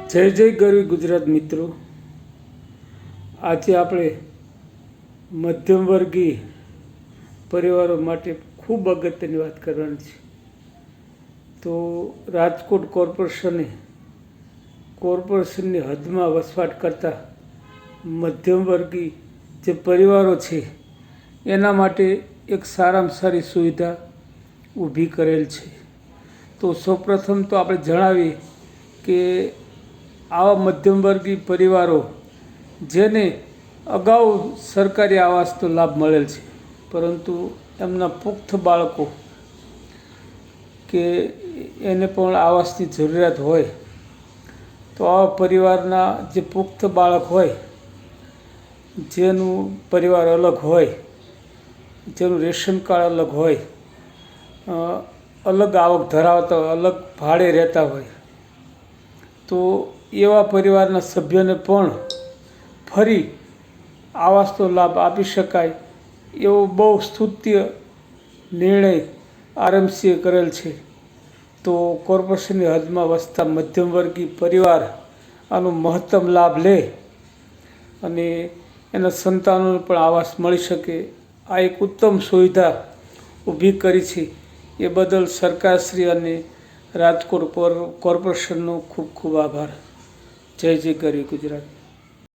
જય જય ગરવી ગુજરાત મિત્રો, આજે આપણે મધ્યમવર્ગીય પરિવારો માટે ખૂબ અગત્યની વાત કરવાની છે. તો રાજકોટ કોર્પોરેશનની હદમાં વસવાટ કરતા મધ્યમવર્ગીય જે પરિવારો છે એના માટે એક સારામાં સારી સુવિધા ઊભી કરેલ છે. તો સૌપ્રથમ તો આપણે જણાવીએ કે આવા મધ્યમવર્ગીય પરિવારો જેને અગાઉ સરકારી આવાસનો લાભ મળેલ છે, પરંતુ એમના પુખ્ત બાળકો કે એને પણ આવાસની જરૂરિયાત હોય, તો આવા પરિવારના જે પુખ્ત બાળક હોય, જેનું પરિવાર અલગ હોય, જેનું રેશન કાર્ડ અલગ હોય, અલગ આવક ધરાવતા હોય, અલગ ભાડે રહેતા હોય, તો એવા પરિવારના સભ્યોને પણ ફરી આવાસનો લાભ આપી શકાય એવો બહુ સ્તુત્ય નિર્ણય આરએમસીએ કરેલ છે. તો કોર્પોરેશનની હદમાં વસતા મધ્યમવર્ગીય પરિવાર આનો મહત્તમ લાભ લે અને એના સંતાનોને પણ આવાસ મળી શકે, આ એક ઉત્તમ સુવિધા ઊભી કરી છે. એ બદલ સરકારશ્રી અને રાજકોટ કોર્પોરેશનનો ખૂબ ખૂબ આભાર. જય જય ગરવી ગુજરાત.